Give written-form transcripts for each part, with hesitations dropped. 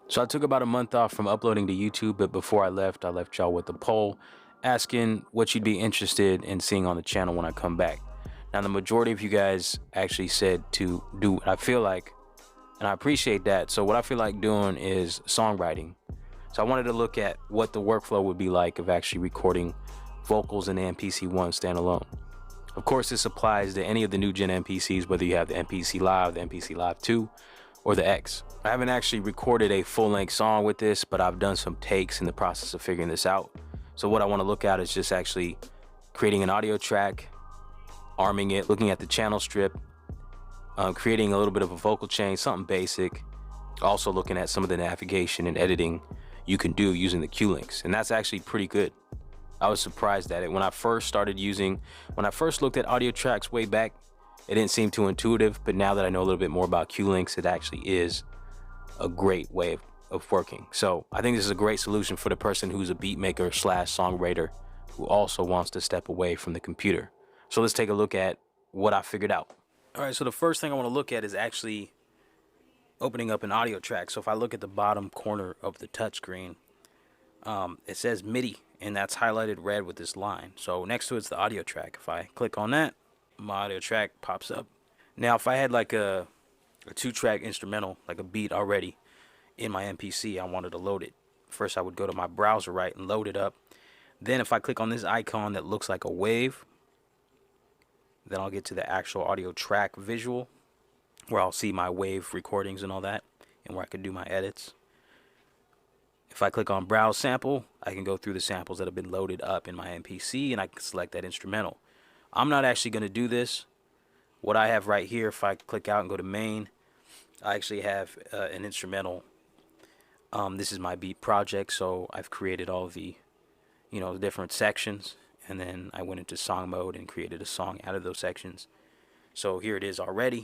So I took about a month off from uploading to YouTube, but before I left y'all with a poll asking what you'd be interested in seeing on the channel when I come back. Now, the majority of you guys actually said to do what I feel like, and I appreciate that. So what I feel like doing is songwriting. So I wanted to look at what the workflow would be like of actually recording vocals in the MPC ONE standalone. Of course, this applies to any of the new gen MPCs, whether you have the MPC Live, the MPC Live 2, or the X. I haven't actually recorded a full-length song with this, but I've done some takes in the process of figuring this out. So what I want to look at is just actually creating an audio track, arming it, looking at the channel strip, creating a little bit of a vocal chain, something basic. Also looking at some of the navigation and editing you can do using the qlinks, and that's actually pretty good. I was surprised at it. When I first looked at audio tracks way back, it didn't seem too intuitive, but now that I know a little bit more about qlinks, it actually is a great way of working. So I think this is a great solution for the person who's a beat maker / songwriter who also wants to step away from the computer. So let's take a look at what I figured out. All right, so the first thing I want to look at is actually opening up an audio track. So if I look at the bottom corner of the touchscreen, it says MIDI, and that's highlighted red with this line. So next to it's the audio track. If I click on that, my audio track pops up. Now, if I had like a 2-track instrumental, like a beat already in my MPC, I wanted to load it. First, I would go to my browser, right, and load it up. Then if I click on this icon that looks like a wave, then I'll get to the actual audio track visual, where I'll see my wave recordings and all that, and where I can do my edits. If I click on browse sample, I can go through the samples that have been loaded up in my MPC, and I can select that instrumental. I'm not actually going to do this. What I have right here, if I click out and go to main, I actually have an instrumental. This is my beat project, so I've created all the, the different sections, and then I went into song mode and created a song out of those sections. So here it is already.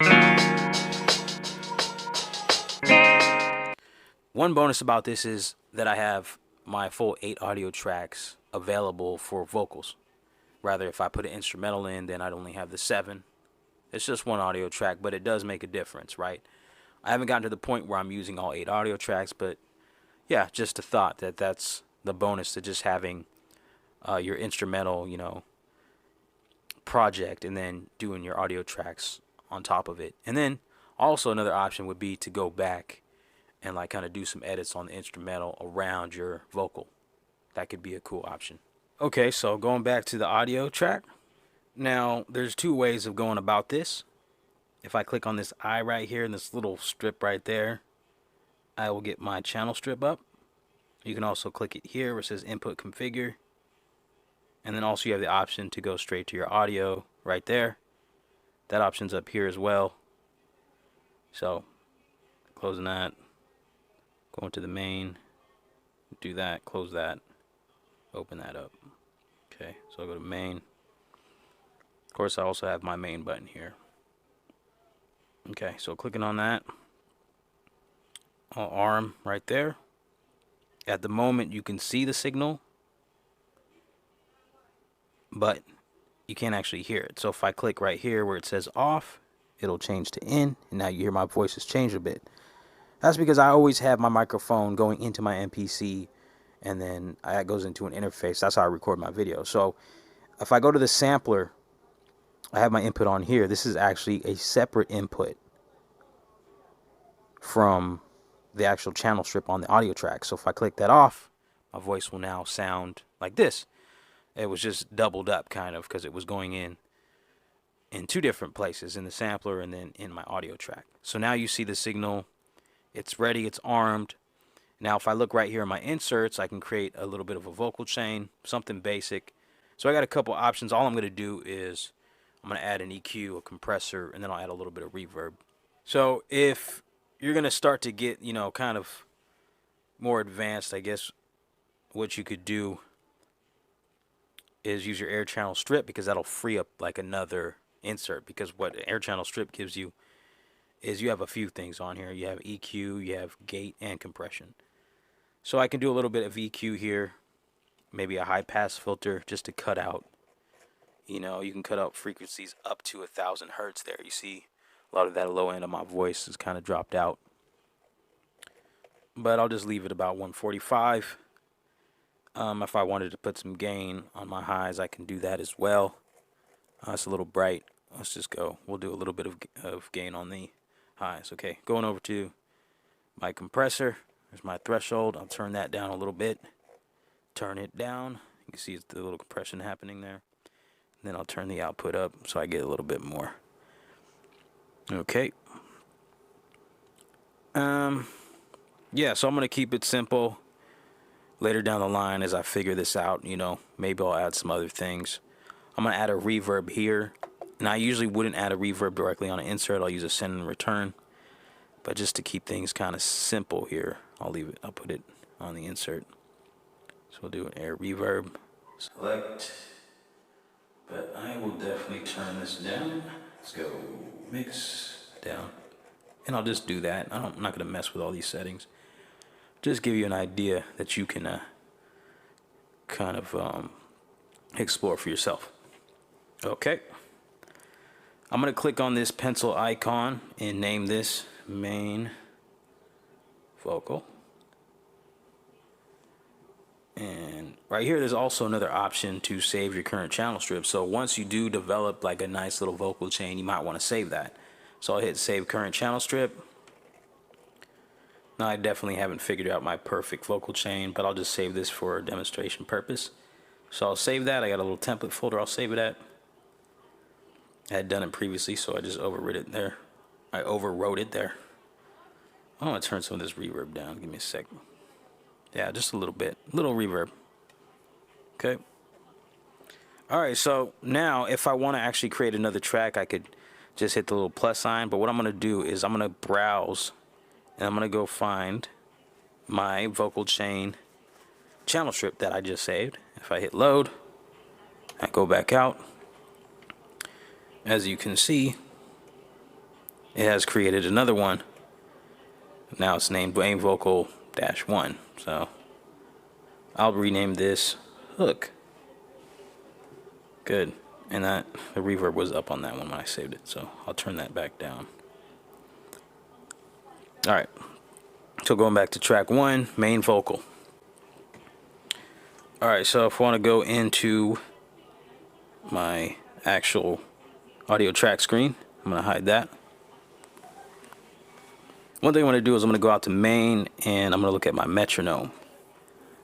One bonus about this is that I have my full 8 audio tracks available for vocals. Rather, if I put an instrumental in, then I'd only have the 7. It's just one audio track, but it does make a difference, right? I haven't gotten to the point where I'm using all 8 audio tracks, but yeah, just a thought that that's the bonus to just having your instrumental, project, and then doing your audio tracks on top of it. And then also another option would be to go back and like kind of do some edits on the instrumental around your vocal. That could be a cool option. Okay, so going back to the audio track. Now, there's 2 ways of going about this. If I click on this eye right here and this little strip right there, I will get my channel strip up. You can also click it here where it says input configure. And then also you have the option to go straight to your audio right there. That option's up here as well. So, closing that, going to the main, do that, close that, open that up. Okay, so I'll go to main. Of course, I also have my main button here. Okay, so clicking on that, I'll arm right there. At the moment, you can see the signal, but you can't actually hear it. So if I click right here where it says off, it'll change to in, and now you hear my voice has changed a bit. That's because I always have my microphone going into my MPC, and then that goes into an interface. That's how I record my video. So if I go to the sampler, I have my input on here. This is actually a separate input from the actual channel strip on the audio track. So if I click that off, my voice will now sound like this. It was just doubled up kind of because it was going in 2 different places, in the sampler and then in my audio track. So now you see the signal. It's ready, it's armed. Now if I look right here in my inserts, I can create a little bit of a vocal chain, something basic. So I got a couple options. All I'm going to do is I'm going to add an EQ, a compressor, and then I'll add a little bit of reverb. So if you're going to start to get, kind of more advanced, I guess what you could do is use your air channel strip, because that'll free up like another insert. Because what air channel strip gives you is you have a few things on here. You have EQ, you have gate, and compression. So I can do a little bit of EQ here, maybe a high pass filter just to cut out. You can cut out frequencies up to 1,000 hertz there. You see a lot of that low end of my voice is kind of dropped out. but I'll just leave it about 145. If I wanted to put some gain on my highs, I can do that as well. It's a little bright. Let's just go. We'll do a little bit of gain on the highs. Okay, going over to my compressor. There's my threshold. I'll turn that down a little bit. Turn it down. You can see the little compression happening there. And then I'll turn the output up so I get a little bit more. Okay. Yeah, so I'm going to keep it simple. Later down the line, as I figure this out, you know, maybe I'll add some other things. I'm going to add a reverb here. And I usually wouldn't add a reverb directly on an insert. I'll use a send and return. But just to keep things kind of simple here, I'll put it on the insert. So we'll do an air reverb. Select. But I will definitely turn this down. Let's go mix down. And I'll just do that. I'm not going to mess with all these settings. Just give you an idea that you can kind of explore for yourself. Okay. I'm going to click on this pencil icon and name this main vocal. And right here, there's also another option to save your current channel strip. So once you do develop like a nice little vocal chain, you might want to save that. So I'll hit save current channel strip. Now I definitely haven't figured out my perfect vocal chain, but I'll just save this for a demonstration purpose. So I'll save that. I got a little template folder I'll save it at. I had done it previously, so I just overwrote it there. I'm gonna turn some of this reverb down. Give me a second. Yeah, just a little bit. Little reverb. Okay. Alright, so now if I want to actually create another track, I could just hit the little plus sign. But what I'm going to do is I'm going to browse and I'm going to go find my vocal chain channel strip that I just saved. If I hit load, I go back out. As you can see, it has created another one. Now it's named main vocal -1. So I'll rename this hook. Good. And that the reverb was up on that one when I saved it, so I'll turn that back down. Alright, so going back to track 1, main vocal. Alright, so if I want to go into my actual audio track screen, I'm going to hide that. One thing I want to do is I'm going to go out to main and I'm going to look at my metronome.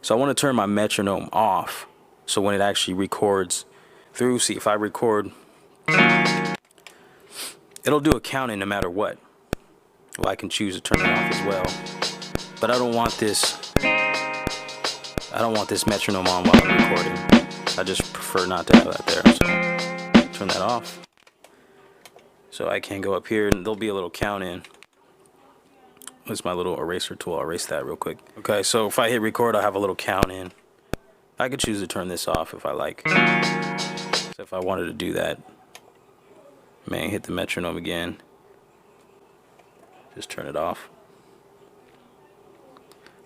So I want to turn my metronome off so when it actually records through, see if I record, it'll do a counting no matter what. Well, I can choose to turn it off as well, but I don't want this metronome on while I'm recording. I just prefer not to have that there, so turn that off. So I can go up here and there'll be a little count in. What's my little eraser tool? I'll erase that real quick. Okay, so if I hit record, I'll have a little count in. I could choose to turn this off if I like. So if I wanted to do that, man, hit the metronome again. Just turn it off.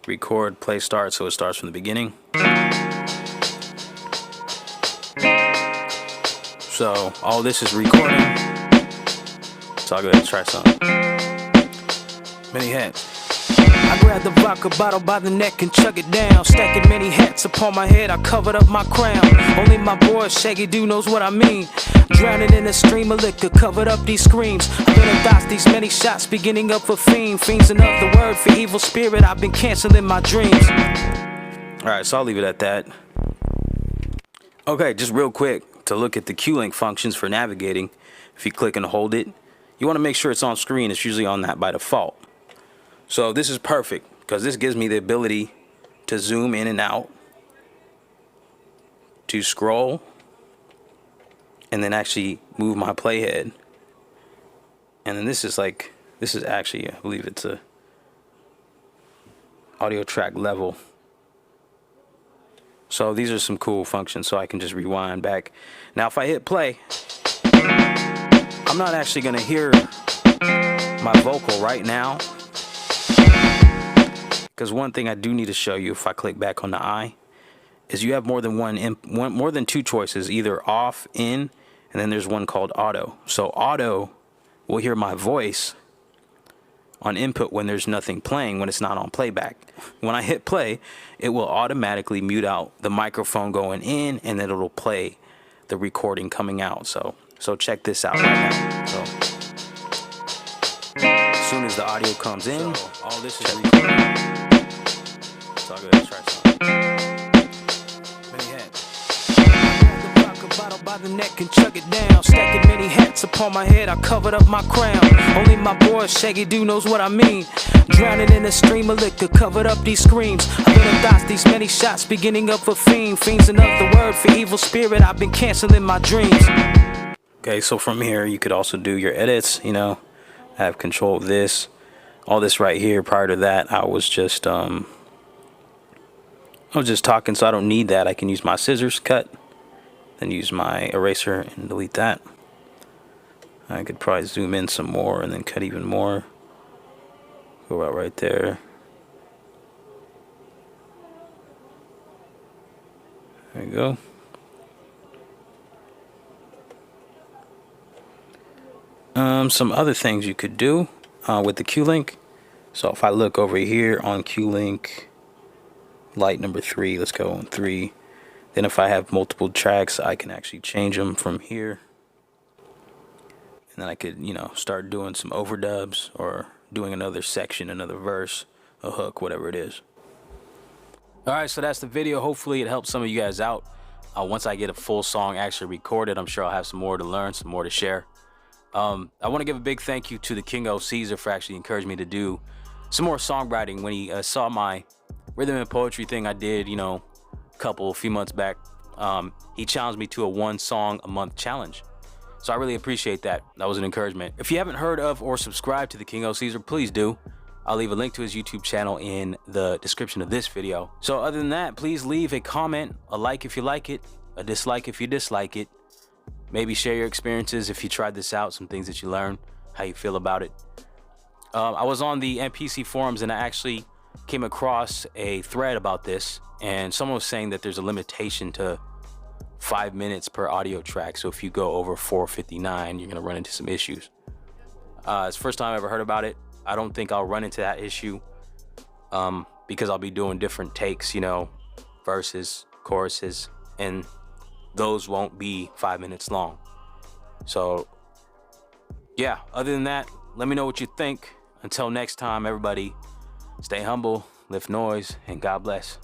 Record, play, start, so it starts from the beginning. So all this is recording. So I'll go ahead and try something. Many hats. I grabbed the vodka bottle by the neck and chug it down. Stacking many hats upon my head, I covered up my crown. Only my boy Shaggy Doo knows what I mean. Drowning in a stream of liquor, covered up these screams. I've been dodged these many shots, beginning up for fiends and of the word for evil spirit. I've been canceling my dreams. Alright, so I'll leave it at that. Okay, just real quick to look at the qlink functions for navigating. If you click and hold it, you want to make sure it's on screen. It's usually on that by default. So this is perfect because this gives me the ability to zoom in and out, to scroll, and then actually move my playhead. And then this is actually, I believe it's a audio track level. So these are some cool functions, so I can just rewind back. Now if I hit play, I'm not actually going to hear my vocal right now. Because one thing I do need to show you, if I click back on the eye, is you have more than two choices, either off, in, and then there's one called auto. So auto will hear my voice on input when there's nothing playing, when it's not on playback. When I hit play, it will automatically mute out the microphone going in, and then it'll play the recording coming out. So check this out right now. So as soon as the audio comes in, all this is recorded. So I'll go ahead and try something. Many hats. Bottle by the neck and chug it down. Stacking many hats upon my head, I covered up my crown. Only my boy Shaggy Doo knows what I mean. Drowning in a stream of liquor, covered up these screams. I've been dots, these many shots, beginning of a fiend. Fiend's another word for evil spirit, I've been canceling my dreams. Okay, so from here you could also do your edits, you know. I have control of this. All this right here. Prior to that, I was just talking, so I don't need that. I can use my scissors, cut, then use my eraser and delete that. I could probably zoom in some more and then cut even more. Go out right there. There you go. Some other things you could do with the qlink. So if I look over here on qlink light number 3, let's go on 3. Then if I have multiple tracks, I can actually change them from here. And then I could, you know, start doing some overdubs or doing another section, another verse, a hook, whatever it is. All right, so that's the video. Hopefully it helps some of you guys out. Once I get a full song actually recorded, I'm sure I'll have some more to learn, some more to share. I want to give a big thank you to the King of Caesar for actually encouraging me to do some more songwriting. When he saw my rhythm and poetry thing I did, you know, a few months back, he challenged me to a 1 song a month challenge. So I really appreciate that. That was an encouragement. If you haven't heard of or subscribed to the King of Caesar, please do. I'll leave a link to his YouTube channel in the description of this video. So other than that, please leave a comment, a like if you like it, a dislike if you dislike it. Maybe share your experiences if you tried this out, some things that you learned, how you feel about it. I was on the MPC forums and I actually came across a thread about this, and someone was saying that there's a limitation to 5 minutes per audio track. So if you go over 4:59, you're gonna run into some issues. It's the first time I ever heard about it. I don't think I'll run into that issue because I'll be doing different takes, you know, verses, choruses, and those won't be 5 minutes long. So yeah, other than that, let me know what you think. Until next time, everybody, stay humble, lift noise, and God bless.